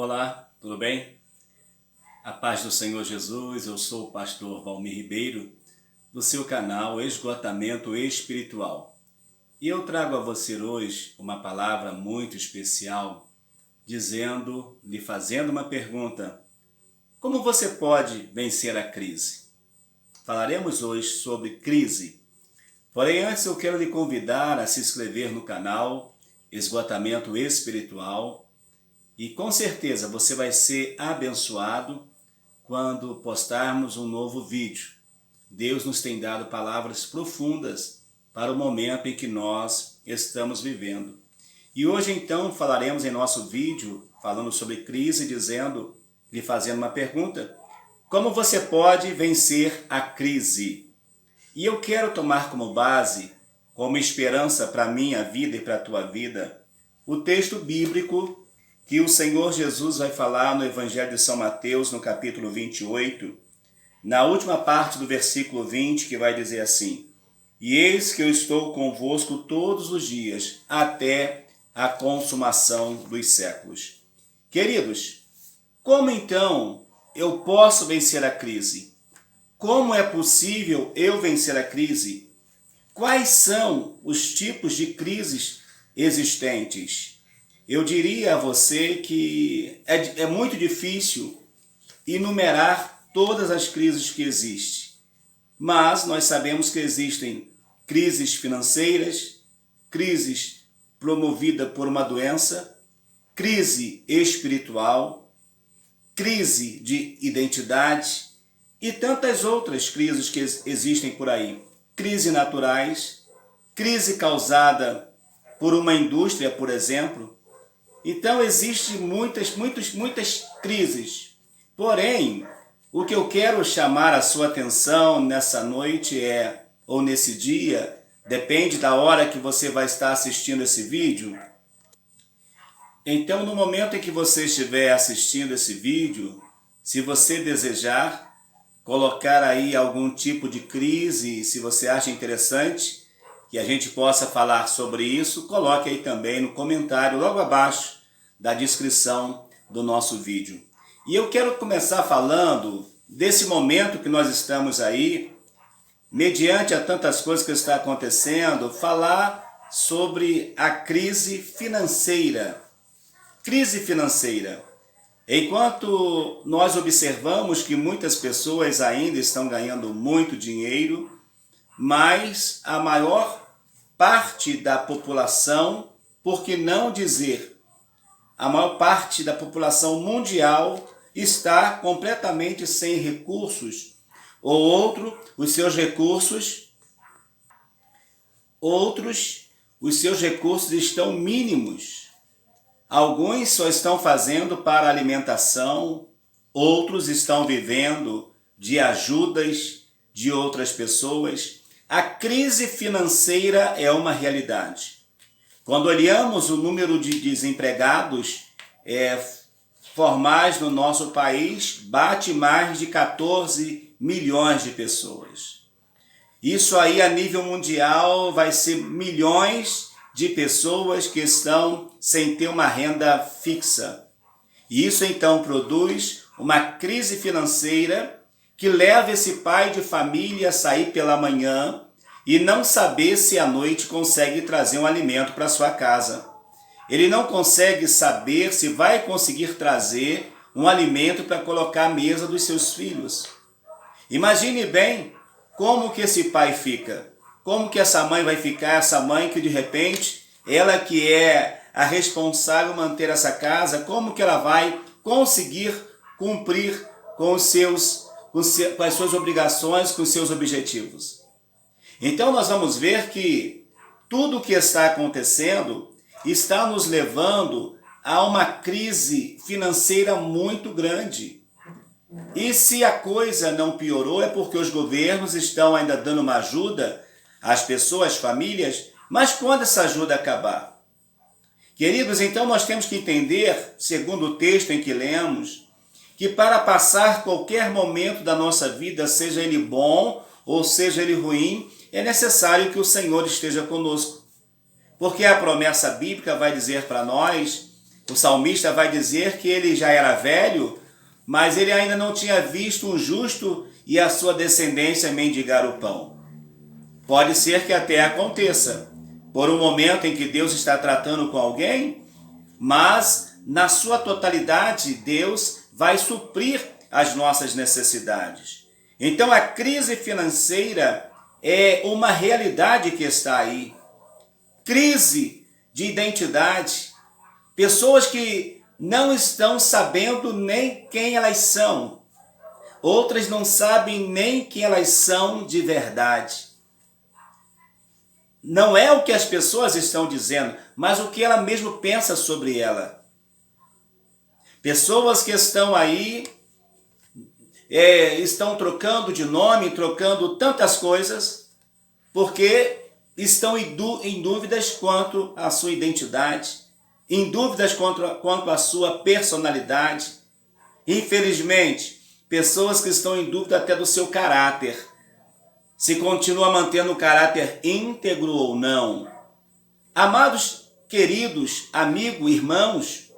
Olá, tudo bem? A paz do Senhor Jesus, eu sou o pastor Valmir Ribeiro, do seu canal Esgotamento Espiritual. E eu trago a você hoje uma palavra muito especial, lhe fazendo uma pergunta: como você pode vencer a crise? Falaremos hoje sobre crise. Porém, antes eu quero lhe convidar a se inscrever no canal Esgotamento Espiritual, e com certeza você vai ser abençoado quando postarmos um novo vídeo. Deus nos tem dado palavras profundas para o momento em que nós estamos vivendo. E hoje então falaremos em nosso vídeo, falando sobre crise, lhe fazendo uma pergunta: como você pode vencer a crise? E eu quero tomar como base, como esperança para a minha vida e para a tua vida, o texto bíblico que o Senhor Jesus vai falar no Evangelho de São Mateus, no capítulo 28, na última parte do versículo 20, que vai dizer assim: e eis que eu estou convosco todos os dias, até a consumação dos séculos. Queridos, como então eu posso vencer a crise? Como é possível eu vencer a crise? Quais são os tipos de crises existentes? Eu diria a você que é muito difícil enumerar todas as crises que existem, mas nós sabemos que existem crises financeiras, crises promovidas por uma doença, crise espiritual, crise de identidade e tantas outras crises que existem por aí. Crises naturais, crise causada por uma indústria, por exemplo. Então existem muitas crises. Porém, o que eu quero chamar a sua atenção nessa noite ou nesse dia, depende da hora que você vai estar assistindo esse vídeo. Então, no momento em que você estiver assistindo esse vídeo, se você desejar colocar aí algum tipo de crise, se você acha interessante que a gente possa falar sobre isso, coloque aí também no comentário, logo abaixo da descrição do nosso vídeo. E eu quero começar falando desse momento que nós estamos aí, mediante a tantas coisas que está acontecendo, falar sobre a crise financeira. Crise financeira. Enquanto nós observamos que muitas pessoas ainda estão ganhando muito dinheiro, mas a maior parte da população, por que não dizer a maior parte da população mundial, está completamente sem recursos, os seus recursos estão mínimos. Alguns só estão fazendo para alimentação, outros estão vivendo de ajudas de outras pessoas. A crise financeira é uma realidade. Quando olhamos o número de desempregados formais no nosso país, bate mais de 14 milhões de pessoas. Isso aí a nível mundial vai ser milhões de pessoas que estão sem ter uma renda fixa. E isso então produz uma crise financeira que leva esse pai de família a sair pela manhã e não saber se à noite consegue trazer um alimento para sua casa. Ele não consegue saber se vai conseguir trazer um alimento para colocar à mesa dos seus filhos. Imagine bem como que esse pai fica, como que essa mãe vai ficar, essa mãe que de repente, ela que é a responsável por manter essa casa, como que ela vai conseguir cumprir com as suas obrigações, com os seus objetivos. Então nós vamos ver que tudo o que está acontecendo está nos levando a uma crise financeira muito grande. E se a coisa não piorou, é porque os governos estão ainda dando uma ajuda às pessoas, às famílias, mas quando essa ajuda acabar? Queridos, então nós temos que entender, segundo o texto em que lemos, que para passar qualquer momento da nossa vida, seja ele bom ou seja ele ruim, é necessário que o Senhor esteja conosco. Porque a promessa bíblica vai dizer para nós O salmista vai dizer que ele já era velho, mas ele ainda não tinha visto um justo e a sua descendência mendigar o pão. Pode ser que até aconteça, por um momento em que Deus está tratando com alguém, mas na sua totalidade Deus vai suprir as nossas necessidades. Então a crise financeira é uma realidade que está aí. Crise de identidade. Pessoas que não estão sabendo nem quem elas são. Outras não sabem nem quem elas são de verdade. Não é o que as pessoas estão dizendo, mas o que ela mesma pensa sobre ela. Pessoas que estão aí, estão trocando de nome, trocando tantas coisas, porque estão em dúvidas quanto à sua identidade, em dúvidas quanto à sua personalidade. Infelizmente, pessoas que estão em dúvida até do seu caráter, se continua mantendo o caráter íntegro ou não. Amados, queridos, amigos, irmãos,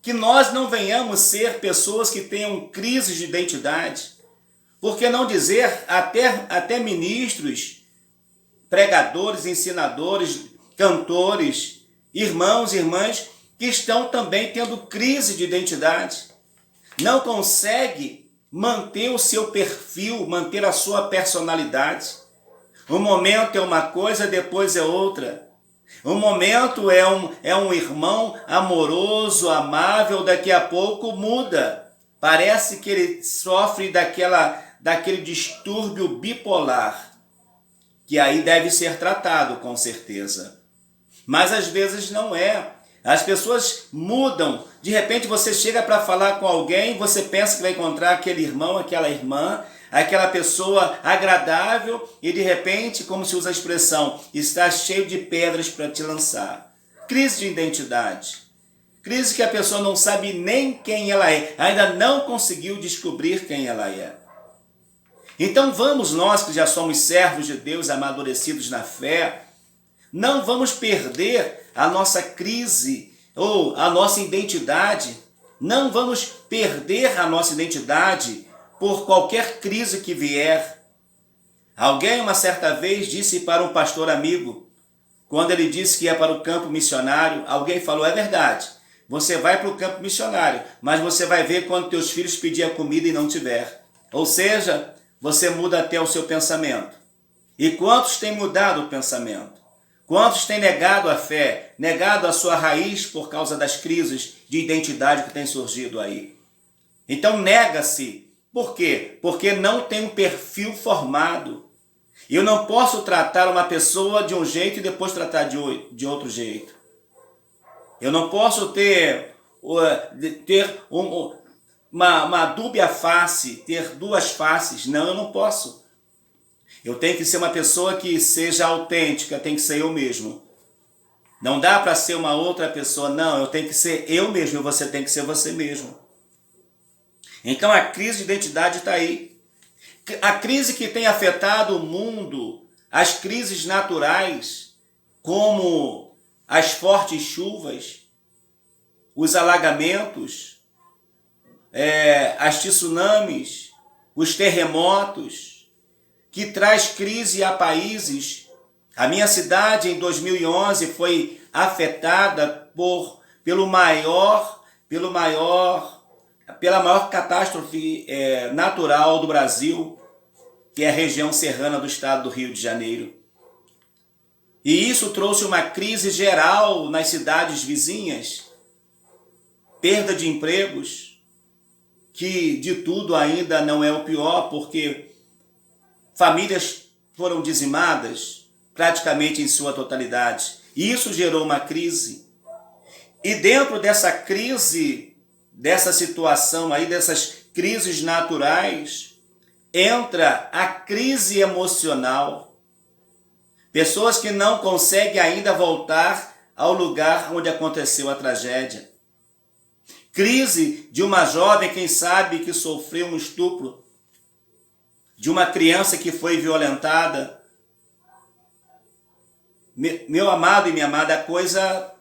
que nós não venhamos ser pessoas que tenham crise de identidade. Por que não dizer até ministros, pregadores, ensinadores, cantores, irmãos e irmãs que estão também tendo crise de identidade. Não consegue manter o seu perfil, manter a sua personalidade. Um momento é uma coisa, depois é outra. Um momento é um irmão amoroso, amável, daqui a pouco muda. Parece que ele sofre daquele distúrbio bipolar, que aí deve ser tratado, com certeza. Mas às vezes não é. As pessoas mudam. De repente você chega para falar com alguém, você pensa que vai encontrar aquele irmão, aquela irmã, aquela pessoa agradável e de repente, como se usa a expressão, está cheio de pedras para te lançar. Crise de identidade. Crise que a pessoa não sabe nem quem ela é, ainda não conseguiu descobrir quem ela é. Então vamos nós que já somos servos de Deus, amadurecidos na fé, não vamos perder a nossa crise ou a nossa identidade. Não vamos perder a nossa identidade por qualquer crise que vier. Alguém uma certa vez disse para um pastor amigo, quando ele disse que ia para o campo missionário, alguém falou, é verdade, você vai para o campo missionário, mas você vai ver quando teus filhos pedirem comida e não tiver. Ou seja, você muda até o seu pensamento. E quantos têm mudado o pensamento? Quantos têm negado a fé, negado a sua raiz por causa das crises de identidade que têm surgido aí? Então nega-se. Por quê? Porque não tem um perfil formado. Eu não posso tratar uma pessoa de um jeito e depois tratar de outro jeito. Eu não posso ter uma dúbia face, ter duas faces. Não, eu não posso. Eu tenho que ser uma pessoa que seja autêntica, tem que ser eu mesmo. Não dá para ser uma outra pessoa, não, eu tenho que ser eu mesmo e você tem que ser você mesmo. Então a crise de identidade está aí. A crise que tem afetado o mundo, as crises naturais, como as fortes chuvas, os alagamentos, as tsunamis, os terremotos, que traz crise a países. A minha cidade em 2011 foi afetada pela maior catástrofe natural do Brasil, que é a região serrana do estado do Rio de Janeiro. E isso trouxe uma crise geral nas cidades vizinhas, perda de empregos, que de tudo ainda não é o pior, porque famílias foram dizimadas praticamente em sua totalidade. E isso gerou uma crise. E dentro dessa crise, dessa situação aí, dessas crises naturais, entra a crise emocional. Pessoas que não conseguem ainda voltar ao lugar onde aconteceu a tragédia. Crise de uma jovem, quem sabe, que sofreu um estupro, de uma criança que foi violentada. Meu amado e minha amada, a coisa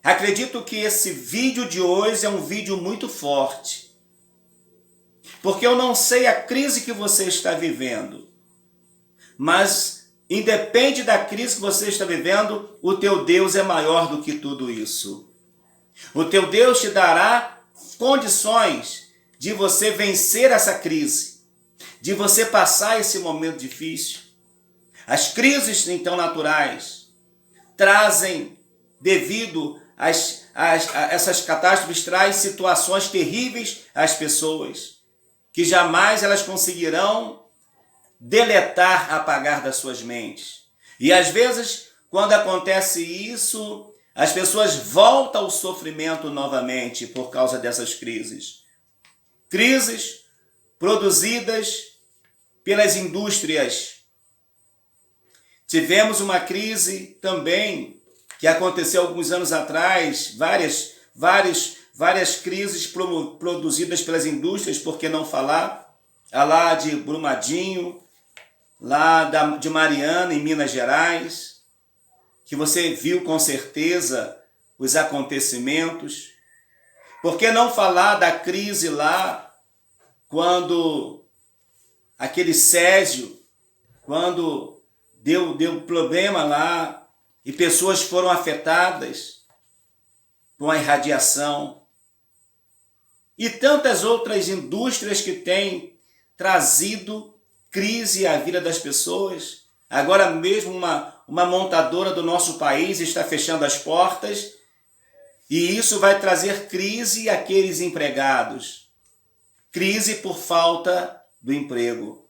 Acredito que esse vídeo de hoje é um vídeo muito forte, porque eu não sei a crise que você está vivendo, mas independe da crise que você está vivendo, o teu Deus é maior do que tudo isso. O teu Deus te dará condições de você vencer essa crise, de você passar esse momento difícil. As crises, então, naturais, trazem, devido a essas catástrofes, traz situações terríveis às pessoas, que jamais elas conseguirão deletar, apagar das suas mentes. E às vezes, quando acontece isso, as pessoas voltam ao sofrimento novamente por causa dessas crises. Crises produzidas pelas indústrias. Tivemos uma crise também que aconteceu alguns anos atrás, várias crises produzidas pelas indústrias, por que não falar? Lá de Brumadinho, de Mariana, em Minas Gerais, que você viu com certeza os acontecimentos. Por que não falar da crise lá, quando aquele Césio, quando deu problema lá, e pessoas foram afetadas com a irradiação. E tantas outras indústrias que têm trazido crise à vida das pessoas. Agora mesmo uma montadora do nosso país está fechando as portas, e isso vai trazer crise àqueles empregados. Crise por falta do emprego.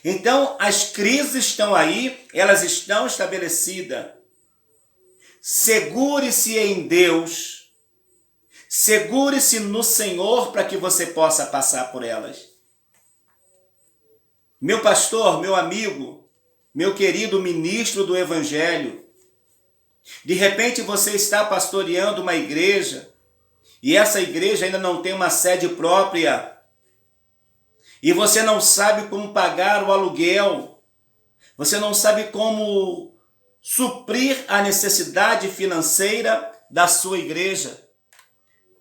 Então, as crises estão aí, elas estão estabelecidas. Segure-se em Deus, segure-se no Senhor para que você possa passar por elas. Meu pastor, meu amigo, meu querido ministro do Evangelho, de repente você está pastoreando uma igreja, e essa igreja ainda não tem uma sede própria, e você não sabe como pagar o aluguel, você não sabe como suprir a necessidade financeira da sua igreja,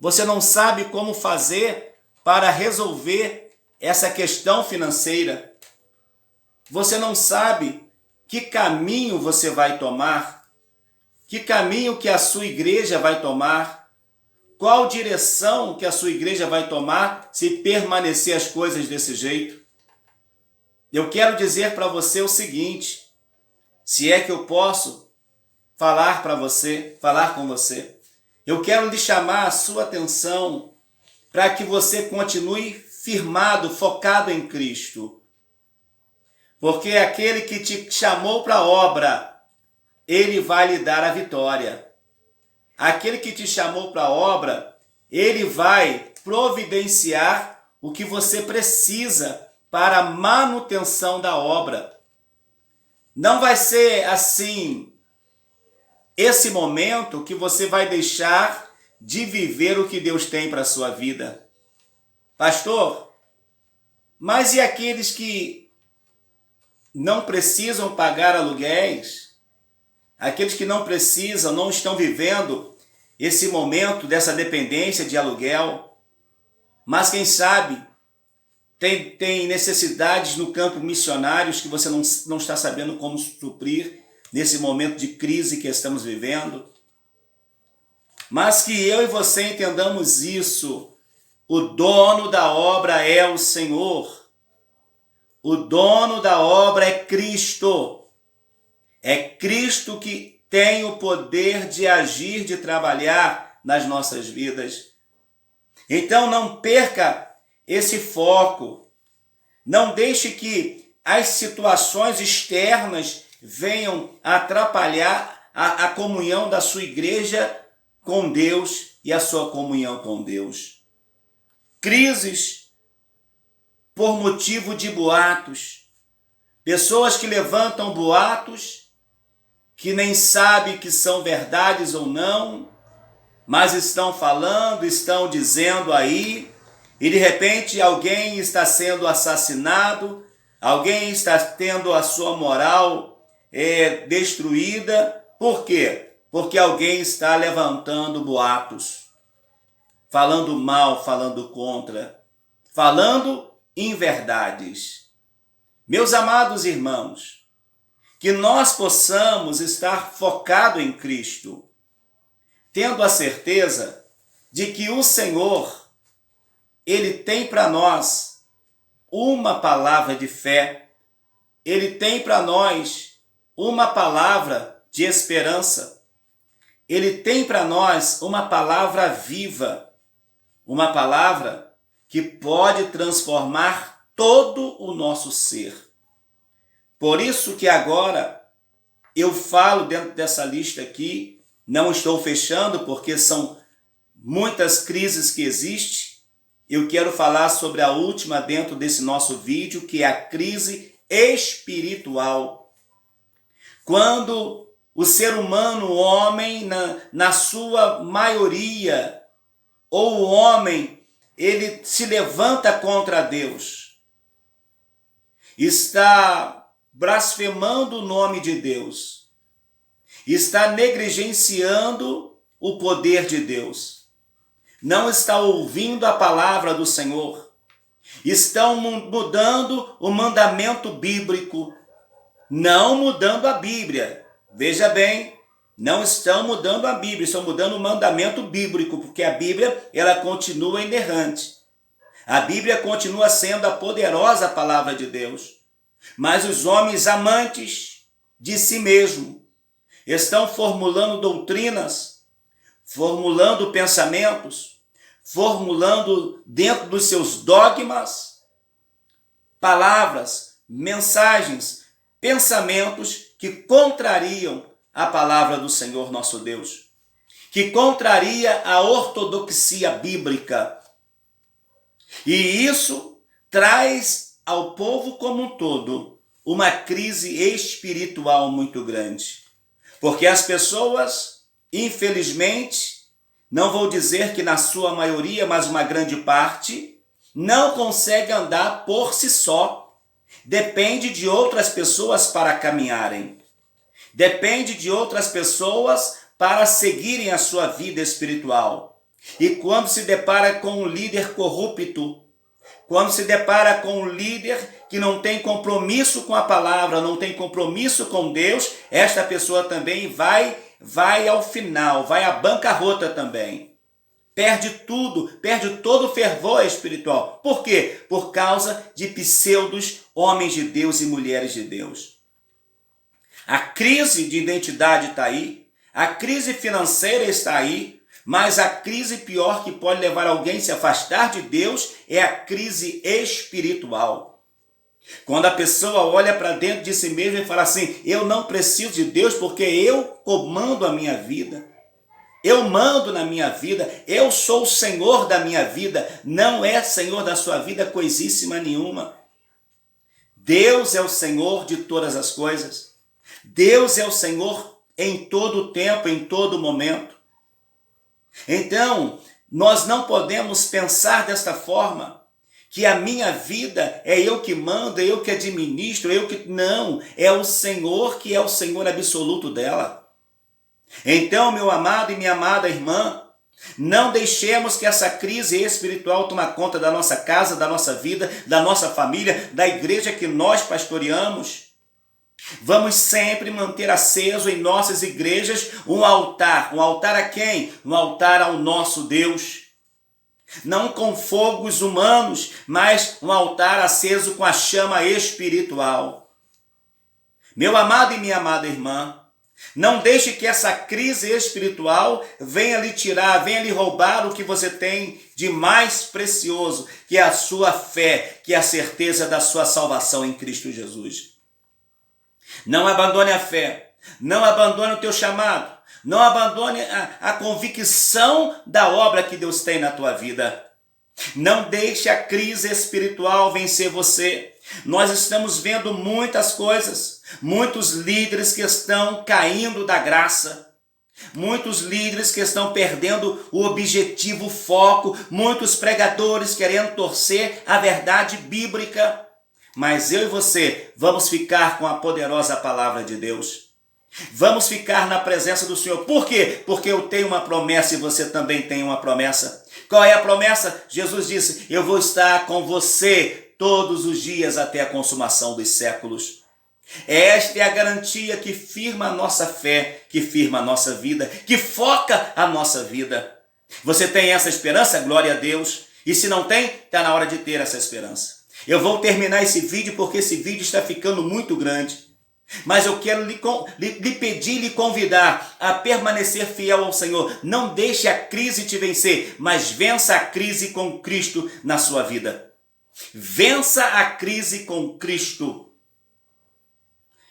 você não sabe como fazer para resolver essa questão financeira, você não sabe que caminho você vai tomar, que caminho que a sua igreja vai tomar, qual direção que a sua igreja vai tomar se permanecer as coisas desse jeito? Eu quero dizer para você o seguinte, se é que eu posso falar com você, eu quero lhe chamar a sua atenção para que você continue firmado, focado em Cristo. Porque aquele que te chamou para a obra, ele vai lhe dar a vitória. Aquele que te chamou para a obra, ele vai providenciar o que você precisa para a manutenção da obra. Não vai ser assim, esse momento que você vai deixar de viver o que Deus tem para a sua vida. Pastor, mas e aqueles que não precisam pagar aluguéis? Aqueles que não precisam, não estão vivendo esse momento dessa dependência de aluguel, mas quem sabe tem necessidades no campo missionários que você não está sabendo como suprir nesse momento de crise que estamos vivendo. Mas que eu e você entendamos isso, o dono da obra é o Senhor, o dono da obra é Cristo. É Cristo que tem o poder de agir, de trabalhar nas nossas vidas. Então não perca esse foco. Não deixe que as situações externas venham atrapalhar a comunhão da sua igreja com Deus e a sua comunhão com Deus. Crises por motivo de boatos. Pessoas que levantam boatos que nem sabem que são verdades ou não, mas estão falando, estão dizendo aí, e de repente alguém está sendo assassinado, alguém está tendo a sua moral destruída. Por quê? porque alguém está levantando boatos, falando mal, falando contra, falando inverdades. Meus amados irmãos, que nós possamos estar focados em Cristo, tendo a certeza de que o Senhor, Ele tem para nós uma palavra de fé, Ele tem para nós uma palavra de esperança, Ele tem para nós uma palavra viva, uma palavra que pode transformar todo o nosso ser. Por isso que agora eu falo dentro dessa lista aqui, não estou fechando porque são muitas crises que existem. Eu quero falar sobre a última dentro desse nosso vídeo, que é a crise espiritual. Quando o ser humano, o homem, na sua maioria, ou o homem, ele se levanta contra Deus, está blasfemando o nome de Deus, está negligenciando o poder de Deus, não está ouvindo a palavra do Senhor, estão mudando o mandamento bíblico, não mudando a Bíblia. Veja bem, não estão mudando a Bíblia, estão mudando o mandamento bíblico, porque a Bíblia, ela continua inerrante. A Bíblia continua sendo a poderosa palavra de Deus. Mas os homens amantes de si mesmo estão formulando doutrinas, formulando pensamentos, formulando dentro dos seus dogmas, palavras, mensagens, pensamentos que contrariam a palavra do Senhor nosso Deus, que contraria a ortodoxia bíblica. E isso traz ao povo como um todo uma crise espiritual muito grande. Porque as pessoas, infelizmente, não vou dizer que na sua maioria, mas uma grande parte, não consegue andar por si só. Depende de outras pessoas para caminharem. Depende de outras pessoas para seguirem a sua vida espiritual. E quando se depara com um líder corrupto, quando se depara com um líder que não tem compromisso com a palavra, não tem compromisso com Deus, esta pessoa também vai ao final, vai à bancarrota também. Perde tudo, perde todo o fervor espiritual. Por quê? Por causa de pseudos homens de Deus e mulheres de Deus. A crise de identidade está aí, a crise financeira está aí, mas a crise pior que pode levar alguém a se afastar de Deus é a crise espiritual. Quando a pessoa olha para dentro de si mesma e fala assim, eu não preciso de Deus porque eu comando a minha vida. Eu mando na minha vida, eu sou o Senhor da minha vida, não é Senhor da sua vida coisíssima nenhuma. Deus é o Senhor de todas as coisas. Deus é o Senhor em todo o tempo, em todo momento. Então, nós não podemos pensar desta forma, que a minha vida é eu que mando, é eu que administro, é eu que... Não, é o Senhor que é o Senhor absoluto dela. Então, meu amado e minha amada irmã, não deixemos que essa crise espiritual tome conta da nossa casa, da nossa vida, da nossa família, da igreja que nós pastoreamos. Vamos sempre manter aceso em nossas igrejas um altar. Um altar a quem? Um altar ao nosso Deus. Não com fogos humanos, mas um altar aceso com a chama espiritual. Meu amado e minha amada irmã, não deixe que essa crise espiritual venha lhe tirar, venha lhe roubar o que você tem de mais precioso, que é a sua fé, que é a certeza da sua salvação em Cristo Jesus. Não abandone a fé, não abandone o teu chamado, não abandone a convicção da obra que Deus tem na tua vida. Não deixe a crise espiritual vencer você. Nós estamos vendo muitas coisas, muitos líderes que estão caindo da graça, muitos líderes que estão perdendo o objetivo, o foco, muitos pregadores querendo torcer a verdade bíblica. Mas eu e você vamos ficar com a poderosa palavra de Deus. Vamos ficar na presença do Senhor. Por quê? Porque eu tenho uma promessa e você também tem uma promessa. Qual é a promessa? Jesus disse: eu vou estar com você todos os dias até a consumação dos séculos. Esta é a garantia que firma a nossa fé, que firma a nossa vida, que foca a nossa vida. Você tem essa esperança? Glória a Deus. E se não tem, está na hora de ter essa esperança. Eu vou terminar esse vídeo porque esse vídeo está ficando muito grande. Mas eu quero lhe pedir, lhe convidar a permanecer fiel ao Senhor. Não deixe a crise te vencer, mas vença a crise com Cristo na sua vida. Vença a crise com Cristo.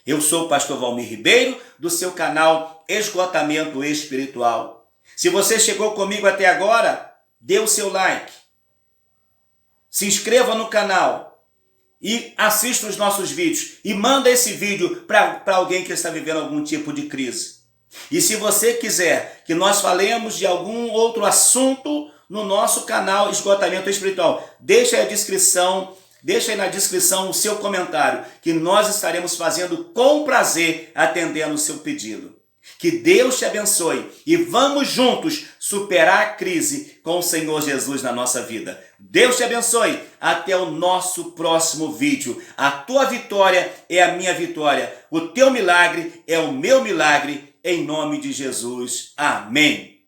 Eu sou o pastor Valmir Ribeiro, do seu canal Esgotamento Espiritual. Se você chegou comigo até agora, dê o seu like. Se inscreva no canal. E assista os nossos vídeos. E manda esse vídeo para alguém que está vivendo algum tipo de crise. E se você quiser que nós falemos de algum outro assunto no nosso canal Esgotamento Espiritual, deixa aí na descrição o seu comentário, que nós estaremos fazendo com prazer, atendendo o seu pedido. Que Deus te abençoe e vamos juntos superar a crise com o Senhor Jesus na nossa vida. Deus te abençoe. Até o nosso próximo vídeo. A tua vitória é a minha vitória. O teu milagre é o meu milagre. Em nome de Jesus. Amém.